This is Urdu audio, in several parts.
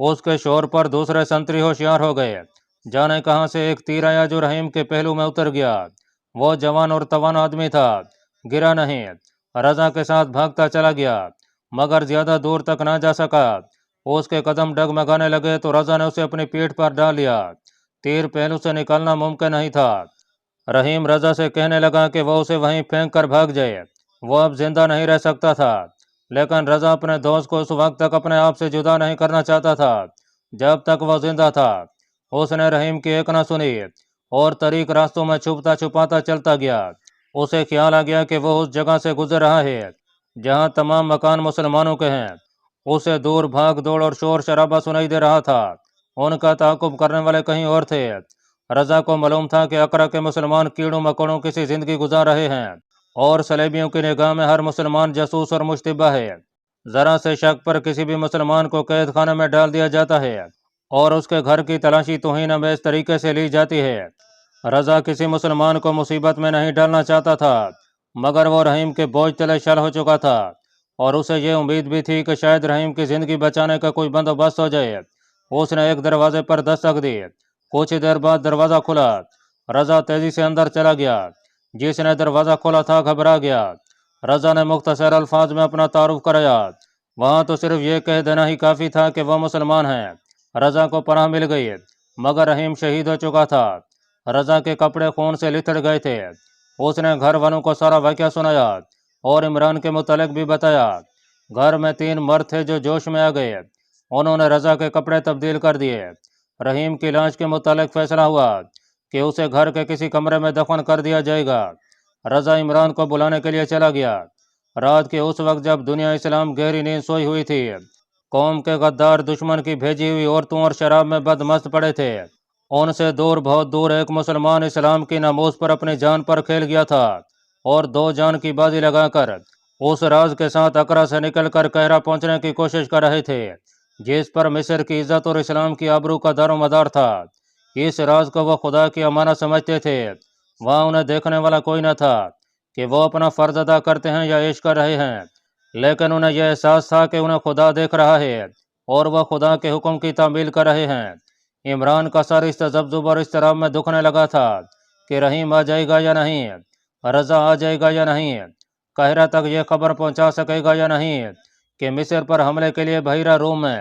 اس کے شور پر دوسرے سنتری ہوشیار ہو گئے، جانے کہاں سے ایک تیر آیا جو رحیم کے پہلو میں اتر گیا۔ وہ جوان اور توانا آدمی تھا، گرا نہیں، رضا کے ساتھ بھاگتا چلا گیا، مگر زیادہ دور تک نہ جا سکا۔ اس کے قدم ڈگمگانے لگے تو رضا نے اسے اپنی پیٹھ پر ڈال لیا۔ تیر پہلو سے نکالنا ممکن نہیں تھا۔ رحیم رضا سے کہنے لگا کہ وہ اسے وہیں پھینک کر بھاگ جائے، وہ اب زندہ نہیں رہ سکتا تھا، لیکن رضا اپنے دوست کو اس وقت تک اپنے آپ سے جدا نہیں کرنا چاہتا تھا جب تک وہ زندہ تھا۔ اس نے رحیم کی ایک نہ سنی اور طریق راستوں میں چھپتا چھپاتا چلتا گیا۔ اسے خیال آ گیا کہ وہ اس جگہ سے گزر رہا ہے جہاں تمام مکان مسلمانوں کے ہیں۔ اسے دور بھاگ دوڑ اور شور شرابہ سنائی دے رہا تھا، ان کا تعاقب کرنے والے کہیں اور تھے۔ رضا کو معلوم تھا کہ اقرا کے مسلمان کیڑوں مکوڑوں کی سی زندگی گزار رہے ہیں، اور صلیبیوں کی نگاہ میں ہر مسلمان جاسوس اور مشتبہ ہے۔ ذرا سے شک پر کسی بھی مسلمان کو قید خانے میں ڈال دیا جاتا ہے اور اس کے گھر کی تلاشی توہین امیز طریقے سے لی جاتی ہے۔ رضا کسی مسلمان کو مصیبت میں نہیں ڈالنا چاہتا تھا، مگر وہ رحیم کے بوجھ تلے شل ہو چکا تھا، اور اسے یہ امید بھی تھی کہ شاید رحیم کی زندگی بچانے کا کوئی بندوبست ہو جائے۔ اس نے ایک دروازے پر دستک دی، کچھ دیر بعد دروازہ کھلا۔ رضا تیزی سے اندر چلا گیا۔ جس نے دروازہ کھولا تھا گھبرا گیا۔ رضا نے مختصر الفاظ میں اپنا تعارف کرایا۔ وہاں تو صرف یہ کہہ دینا ہی کافی تھا کہ وہ مسلمان ہیں۔ رضا کو پناہ مل گئی، مگر رحیم شہید ہو چکا تھا۔ رضا کے کپڑے خون سے لتھڑ گئے تھے۔ اس نے گھر والوں کو سارا واقعہ سنایا اور عمران کے متعلق بھی بتایا۔ گھر میں 3 مرد تھے جو جوش میں آ گئے، انہوں نے رضا کے کپڑے تبدیل کر دیے۔ رحیم کی لاش کے متعلق فیصلہ ہوا کہ اسے گھر کے کسی کمرے میں دفن کر دیا جائے گا۔ رضا عمران کو بلانے کے لیے چلا گیا۔ رات کے اس وقت جب دنیا اسلام گہری نیند سوئی ہوئی تھی، قوم کے غدار دشمن کی بھیجی ہوئی عورتوں اور شراب میں بدمست پڑے تھے۔ ان سے دور بہت دور ایک مسلمان اسلام کی ناموس پر اپنی جان پر کھیل گیا تھا، اور 2 جان کی بازی لگا کر اس راز کے ساتھ اقرا سے نکل کر قاہرہ پہنچنے کی کوشش کر رہے تھے جس پر مصر کی عزت اور اسلام کی آبرو کا دار و مدار تھا۔ اس راز کو وہ خدا کی امانت سمجھتے تھے۔ وہاں انہیں دیکھنے والا کوئی نہ تھا کہ وہ اپنا فرض ادا کرتے ہیں یا عیش کر رہے ہیں، لیکن انہیں یہ احساس تھا کہ انہیں خدا دیکھ رہا ہے اور وہ خدا کے حکم کی تعمیل کر رہے ہیں۔ عمران کا سر اس تذبذب اور اضطراب میں دکھنے لگا تھا کہ رحیم آ جائے گا یا نہیں، رضا آ جائے گا یا نہیں، قاہرہ تک یہ خبر پہنچا سکے گا یا نہیں کہ مصر پر حملے کے لیے بحیرہ روم میں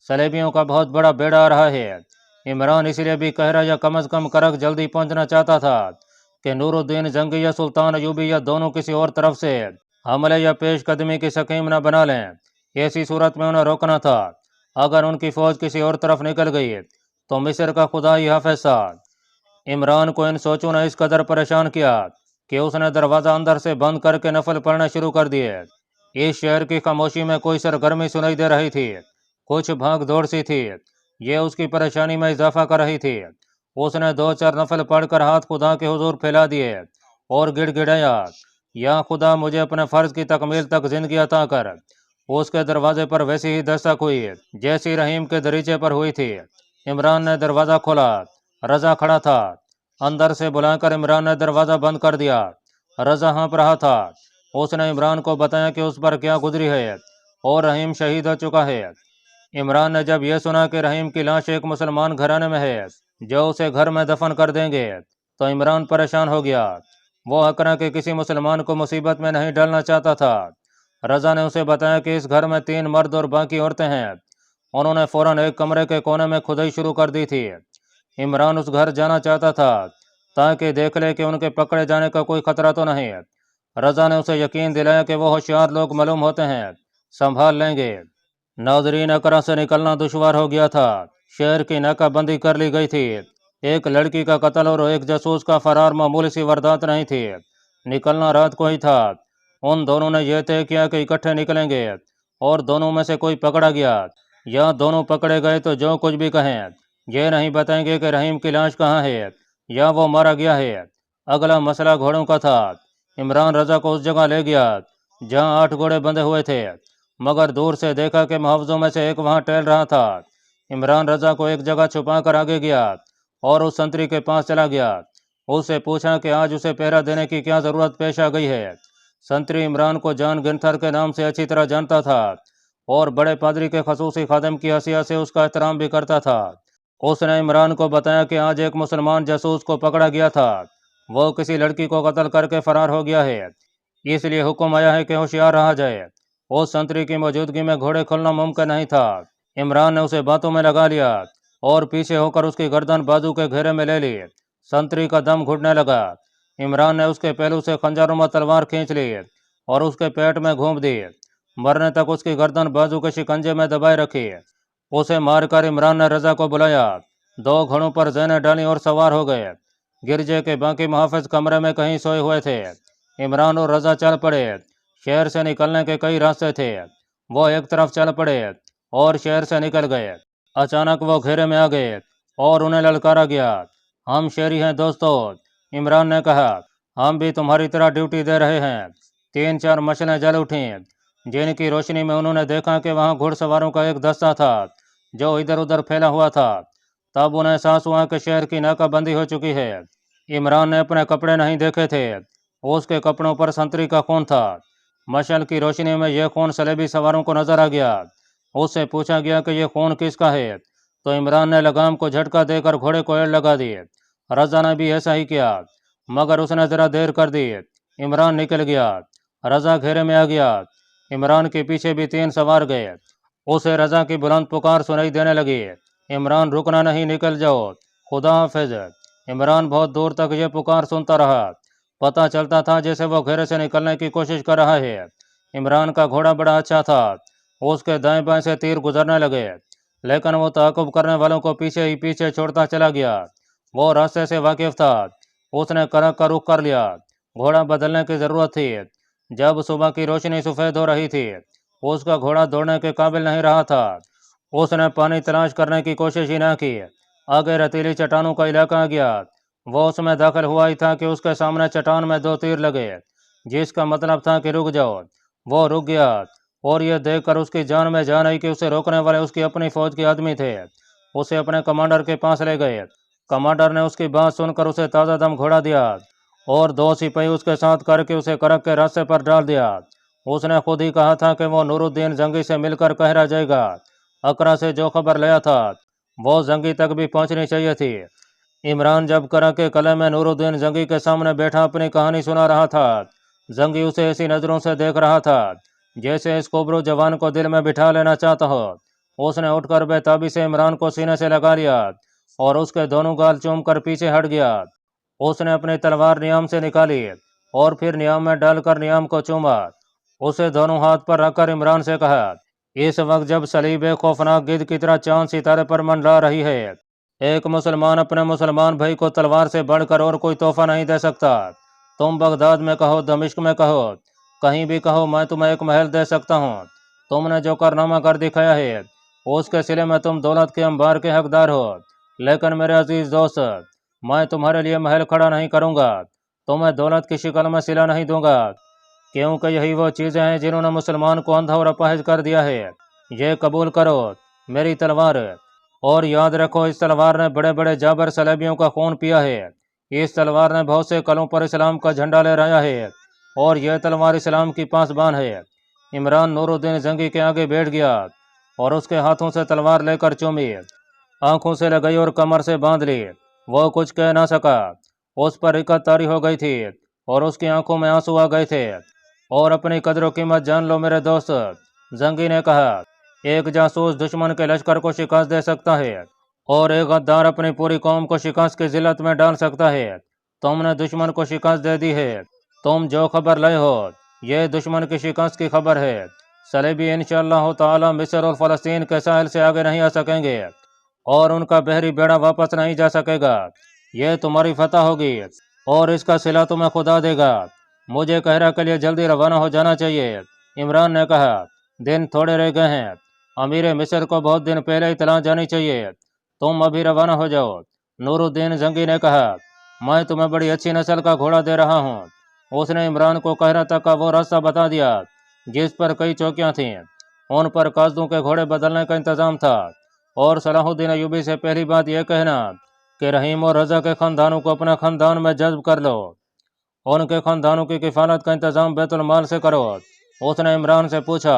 صلیبیوں کا بہت بڑا بیڑا آ رہا ہے۔ عمران اس لیے بھی قاہرہ یا کم از کم کرک جلدی پہنچنا چاہتا تھا کہ نور الدین زنگی یا سلطان ایوبی یا دونوں کسی اور طرف سے حملے یا پیش قدمی کی سکیم نہ بنا لیں۔ ایسی صورت میں انہیں روکنا تھا۔ اگر ان کی فوج کسی اور طرف نکل گئی تو مصر کا خدا ہی حافظ تھا۔ عمران کو ان سوچوں نے اس قدر پریشان کیا کہ اس نے دروازہ اندر سے بند کر کے نفل پڑھنا شروع کر دیے۔ اس شہر کی خاموشی میں کوئی سرگرمی سنائی دے رہی تھی، کچھ بھاگ دوڑ سی تھی، یہ اس کی پریشانی میں اضافہ کر رہی تھی۔ اس نے 2-4 نفل پڑھ کر ہاتھ خدا کے حضور پھیلا دیے اور گڑ گڑایا، یا خدا مجھے اپنے فرض کی تکمیل تک زندگی عطا کر۔ اس کے دروازے پر ویسی ہی دستک ہوئی جیسی رحیم کے دریچے پر ہوئی تھی۔ عمران نے دروازہ کھولا۔ رضا کھڑا تھا۔ اندر سے بلا کر عمران نے دروازہ بند کر دیا۔ رضا ہانپ رہا تھا۔ اس نے عمران کو بتایا کہ اس پر کیا گزری ہے اور رحیم شہید ہو چکا ہے۔ عمران نے جب یہ سنا کہ رحیم کی لاش ایک مسلمان گھرانے میں ہے جو اسے گھر میں دفن کر دیں گے تو عمران پریشان ہو گیا۔ وہ اقرا کے کسی مسلمان کو مصیبت میں نہیں ڈالنا چاہتا تھا۔ رضا نے اسے بتایا کہ اس گھر میں 3 مرد اور باقی عورتیں ہیں۔ انہوں نے فوراً ایک کمرے کے کونے میں کھدائی شروع کر دی تھی۔ عمران اس گھر جانا چاہتا تھا تاکہ دیکھ لے کہ ان کے پکڑے جانے کا کوئی خطرہ تو نہیں۔ رضا نے اسے یقین دلایا کہ وہ ہوشیار لوگ معلوم ہوتے ہیں، سنبھال لیں گے۔ ناظرین، اقرا سے نکلنا دشوار ہو گیا تھا۔ شہر کی ناکہ بندی کر لی گئی تھی۔ ایک لڑکی کا قتل اور ایک جاسوس کا فرار معمولی سی واردات نہیں تھی۔ نکلنا رات کو ہی تھا۔ ان دونوں نے یہ طے کیا کہ اکٹھے نکلیں گے، اور دونوں میں سے کوئی پکڑا گیا یا دونوں پکڑے گئے تو جو کچھ بھی کہیں یہ نہیں بتائیں گے کہ رحیم کی لاش کہاں ہے یا وہ مارا گیا ہے۔ اگلا مسئلہ گھوڑوں کا تھا۔ عمران رضا کو اس جگہ لے گیا جہاں 8 گھوڑے بندھے ہوئے تھے، مگر دور سے دیکھا کہ محافظوں میں سے ایک وہاں ٹہل رہا تھا۔ عمران رضا کو ایک جگہ چھپا کر آگے گیا اور اس سنتری کے پاس چلا گیا۔ اس سے پوچھا کہ آج اسے پہرا دینے کی کیا ضرورت پیش آ گئی ہے۔ سنتری عمران کو جان گنتھر کے نام سے اچھی طرح جانتا تھا۔ اور بڑے پادری کے خصوصی خادم کی حیثیت سے اس کا احترام بھی کرتا تھا۔ اس نے عمران کو بتایا کہ آج ایک مسلمان جاسوس کو پکڑا گیا تھا، وہ کسی لڑکی کو قتل کر کے فرار ہو گیا ہے، اس لیے حکم آیا ہے کہ ہوشیار رہا جائے۔ اس سنتری کی موجودگی میں گھوڑے کھولنا ممکن نہیں تھا۔ عمران نے اسے باتوں میں لگا لیا اور پیچھے ہو کر اس کی گردن بازو کے گھیرے میں لے لی۔ سنتری کا دم گھٹنے لگا۔ عمران نے اس کے پہلو سے خنجرنما تلوار کھینچ لی اور اس کے پیٹ میں گھونپ دی۔ مرنے تک اس کی گردن بازو کے شکنجے میں دبائے رکھی۔ اسے مار کر عمران نے رضا کو بلایا، 2 گھوڑوں پر زینیں ڈالی اور سوار ہو گئے۔ گرجے کے باقی محافظ کمرے میں کہیں سوئے ہوئے تھے۔ عمران اور رضا چل پڑے۔ شہر سے نکلنے کے کئی راستے تھے، وہ ایک طرف چل پڑے اور شہر سے نکل گئے۔ اچانک وہ گھیرے میں آ گئے اور انہیں للکارا گیا۔ ہم شہری ہیں دوستو، عمران نے کہا، ہم بھی تمہاری طرح ڈیوٹی دے رہے ہیں۔ 3-4 مشلیں جل اٹھیں، جن کی روشنی میں انہوں نے دیکھا کہ وہاں گھڑ سواروں کا ایک دستہ تھا جو ادھر ادھر پھیلا ہوا تھا۔ تب انہیں احساس ہوا کہ شہر کی ناکہ بندی ہو چکی ہے۔ عمران نے اپنے کپڑے نہیں دیکھے تھے، اس کے کپڑوں پر سنتری کا خون تھا۔ مشعل کی روشنی میں یہ خون صلیبی سواروں کو نظر آ گیا۔ اس سے پوچھا گیا کہ یہ خون کس کا ہے، تو عمران نے لگام کو جھٹکا دے کر گھوڑے کو ایڑ لگا دی۔ رضا نے بھی ایسا ہی کیا، مگر اس نے ذرا دیر کر دی۔ عمران نکل گیا، رضا گھیرے میں آ گیا۔ عمران کے پیچھے بھی 3 سوار گئے۔ اسے رضا کی بلند پکار سنائی دینے لگی، عمران رکنا نہیں، نکل جاؤ، خدا حافظ۔ عمران بہت دور تک یہ پکار سنتا رہا، پتہ چلتا تھا جیسے وہ گھیرے سے نکلنے کی کوشش کر رہا ہے۔ عمران کا گھوڑا بڑا اچھا تھا، اس کے دائیں بائیں سے تیر گزرنے لگے، لیکن وہ تعاقب کرنے والوں کو پیچھے ہی پیچھے چھوڑتا چلا گیا۔ وہ راستے سے واقف تھا، اس نے کرک کا رخ کر لیا۔ گھوڑا بدلنے کی ضرورت تھی۔ جب صبح کی روشنی سفید ہو رہی تھی، اس کا گھوڑا دوڑنے کے قابل نہیں رہا تھا۔ اس نے پانی تلاش کرنے کی کوشش ہی نہ کی۔ آگے ریتیلی چٹانوں کا علاقہ آ گیا۔ وہ اس میں داخل ہوا ہی تھا کہ اس کے سامنے چٹان میں 2 تیر لگے، جس کا مطلب تھا کہ رک جاؤ۔ وہ رک گیا اور یہ دیکھ کر اس کی جان میں جان آئی کہ اسے روکنے والے اس کی اپنی فوج کے آدمی تھے۔ اسے اپنے کمانڈر کے پاس لے گئے۔ کمانڈر نے اس کی بات سن کر اسے تازہ دم گھوڑا دیا اور 2 سپاہی اس کے ساتھ کر کے اسے کرک کے راستے پر ڈال دیا۔ اس نے خود ہی کہا تھا کہ وہ نور الدین زنگی سے مل کر قاہرہ جائے گا۔ اقرا سے جو خبر لیا تھا وہ زنگی تک بھی پہنچنی چاہیے تھی۔ عمران جب کرک کے قلعے میں نور الدین زنگی کے سامنے بیٹھا اپنی کہانی سنا رہا تھا، زنگی اسے ایسی نظروں سے دیکھ رہا تھا جیسے اس کوبرو جوان کو دل میں بٹھا لینا چاہتا ہو۔ اس نے اٹھ کر بے تابی سے عمران کو سینے سے لگا لیا اور اس کے دونوں گال چوم کر پیچھے ہٹ گیا۔ اس نے اپنی تلوار نیام سے نکالی اور پھر نیام میں ڈال کر نیام کو چوما۔ اسے دونوں ہاتھ پر رکھ کر عمران سے کہا، اس وقت جب صلیب ایک خوفناک گدھ کی طرح چاند ستارے پر منڈلا رہی ہے، ایک مسلمان اپنے مسلمان بھائی کو تلوار سے بڑھ کر اور کوئی تحفہ نہیں دے سکتا۔ تم بغداد میں کہو، دمشق میں کہو، کہیں بھی کہو، میں تمہیں ایک محل دے سکتا ہوں۔ تم نے جو کارنامہ کر دکھایا ہے اس کے صلے میں تم دولت کے انبار کے حقدار ہو، لیکن میرے عزیز دوست، میں تمہارے لیے محل کھڑا نہیں کروں گا، تمہیں دولت کی شکل میں صلہ نہیں دوں گا، کیونکہ یہی وہ چیزیں ہیں جنہوں نے مسلمان کو اندھا اور اپاہج کر دیا ہے۔ یہ قبول کرو، میری تلوار، اور یاد رکھو اس تلوار نے بڑے بڑے جابر صلیبیوں کا خون پیا ہے، اس تلوار نے بہت سے کلوں پر اسلام کا جھنڈا لہرایا ہے، اور یہ تلوار اسلام کی پاسبان ہے۔ عمران نور الدین زنگی کے آگے بیٹھ گیا اور اس کے ہاتھوں سے تلوار لے کر چومی، آنکھوں سے لگئی اور کمر سے باندھ لی۔ وہ کچھ کہہ نہ سکا، اس پر رکت طاری ہو گئی تھی اور اس کی آنکھوں میں آنسو آ گئے تھے۔ اور اپنی قدر و قیمت جان لو میرے دوست، زنگی نے کہا، ایک جاسوس دشمن کے لشکر کو شکست دے سکتا ہے اور ایک غدار اپنی پوری قوم کو شکست کی ذلت میں ڈال سکتا ہے۔ تم نے دشمن کو شکست دے دی ہے، تم جو خبر لائے ہو یہ دشمن کی شکست کی خبر ہے۔ صلیبی انشاءاللہ تعالی مصر اور فلسطین کے ساحل سے آگے نہیں آ سکیں گے اور ان کا بحری بیڑا واپس نہیں جا سکے گا۔ یہ تمہاری فتح ہوگی اور اس کا صلہ تمہیں خدا دے گا۔ مجھے قاہرہ کے لیے جلدی روانہ ہو جانا چاہیے۔ عمران نے کہا، دن تھوڑے رہ گئے ہیں، امیر مصر کو بہت دن پہلے اطلاع جانی چاہیے، تم ابھی روانہ ہو جاؤ۔ نور الدین زنگی نے کہا، میں تمہیں بڑی اچھی نسل کا گھوڑا دے رہا ہوں۔ اس نے عمران کو قاہرہ تک کا وہ راستہ بتا دیا جس پر کئی چوکیاں تھیں، ان پر قاصدوں کے گھوڑے بدلنے کا انتظام تھا، اور صلاح الدین ایوبی سے پہلی بات یہ کہنا کہ رحیم اور رضا کے خاندانوں کو اپنے خاندان میں جذب کر لو، ان کے خاندانوں کی کفالت کا انتظام بیت المال سے کرو۔ اس نے عمران سے پوچھا،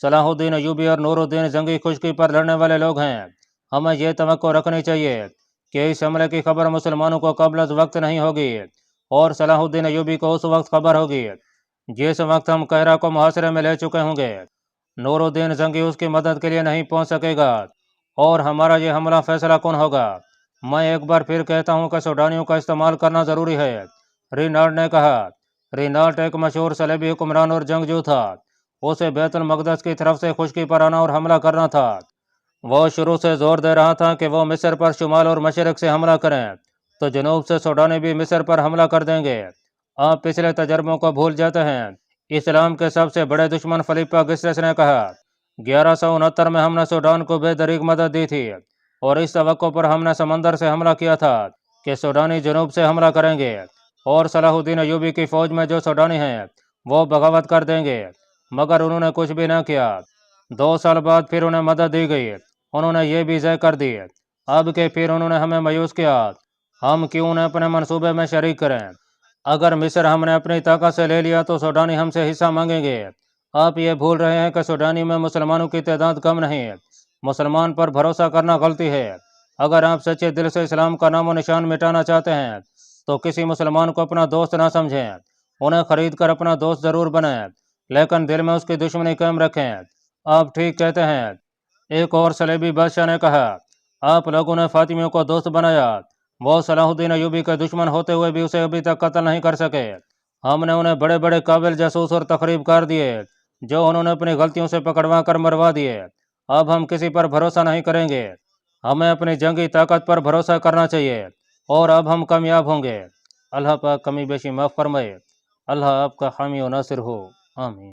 صلاح الدین ایوبی اور نور الدین جنگی خشکی پر لڑنے والے لوگ ہیں۔ ہمیں یہ توقع رکھنی چاہیے کہ اس حملے کی خبر مسلمانوں کو قبل از وقت نہیں ہوگی، اور صلاح الدین ایوبی کو اس وقت خبر ہوگی جس وقت ہم قاہرہ کو محاصرے میں لے چکے ہوں گے۔ نور الدین جنگی اس کی مدد کے لیے نہیں پہنچ سکے گا اور ہمارا یہ حملہ فیصلہ کن ہوگا۔ میں ایک بار پھر کہتا ہوں کہ سوڈانیوں کا استعمال کرنا ضروری ہے، رینالڈ نے کہا۔ رینالڈ ایک مشہور صلیبی حکمران اور جنگجو تھا۔ اسے بیت المقدس کی طرف سے خشکی پر آنا اور حملہ کرنا تھا۔ وہ شروع سے زور دے رہا تھا کہ وہ مصر پر شمال اور مشرق سے حملہ کریں تو جنوب سے سوڈانی بھی مصر پر حملہ کر دیں گے۔ آپ پچھلے تجربوں کو بھول جاتے ہیں۔ اسلام کے سب سے بڑے دشمن فلیپا گسٹس نے کہا، 1169 میں ہم نے سوڈان کو بے دریغ مدد دی تھی اور اس توقع پر ہم نے سمندر سے حملہ کیا تھا کہ سوڈانی جنوب سے حملہ کریں گے اور صلاح الدین ایوبی کی فوج میں جو سوڈانی ہیں وہ بغاوت کر دیں گے، مگر انہوں نے کچھ بھی نہ کیا۔ 2 سال بعد پھر انہیں مدد دی گئی، انہوں نے یہ بھی ضائع کر دی۔ اب کہ پھر انہوں نے ہمیں مایوس کیا، ہم کیوں انہیں اپنے منصوبے میں شریک کریں؟ اگر مصر ہم نے اپنی طاقت سے لے لیا تو سوڈانی ہم سے حصہ مانگیں گے۔ آپ یہ بھول رہے ہیں کہ سوڈانی میں مسلمانوں کی تعداد کم نہیں۔ مسلمان پر بھروسہ کرنا غلطی ہے۔ اگر آپ سچے دل سے اسلام کا نام و نشان مٹانا چاہتے ہیں تو کسی مسلمان کو اپنا دوست نہ سمجھیں، انہیں خرید کر اپنا دوست ضرور بنائیں لیکن دل میں اس کی دشمنی قائم رکھیں۔ آپ ٹھیک کہتے ہیں۔ ایک اور صلیبی بادشاہ نے کہا، آپ لوگوں نے فاطمیوں کو دوست بنایا، وہ صلاح الدین ایوبی کے دشمن ہوتے ہوئے بھی اسے ابھی تک قتل نہیں کر سکے۔ ہم نے انہیں بڑے بڑے قابل جاسوس اور تخریب کار دیے جو انہوں نے اپنی غلطیوں سے پکڑوا کر مروا دیے۔ اب ہم کسی پر بھروسہ نہیں کریں گے، ہمیں اپنی جنگی طاقت پر بھروسہ کرنا چاہیے اور اب ہم کامیاب ہوں گے۔ اللہ پاک کمی بیشی معاف فرمائے۔ اللہ آپ کا حامی و ناصر ہو، آمین۔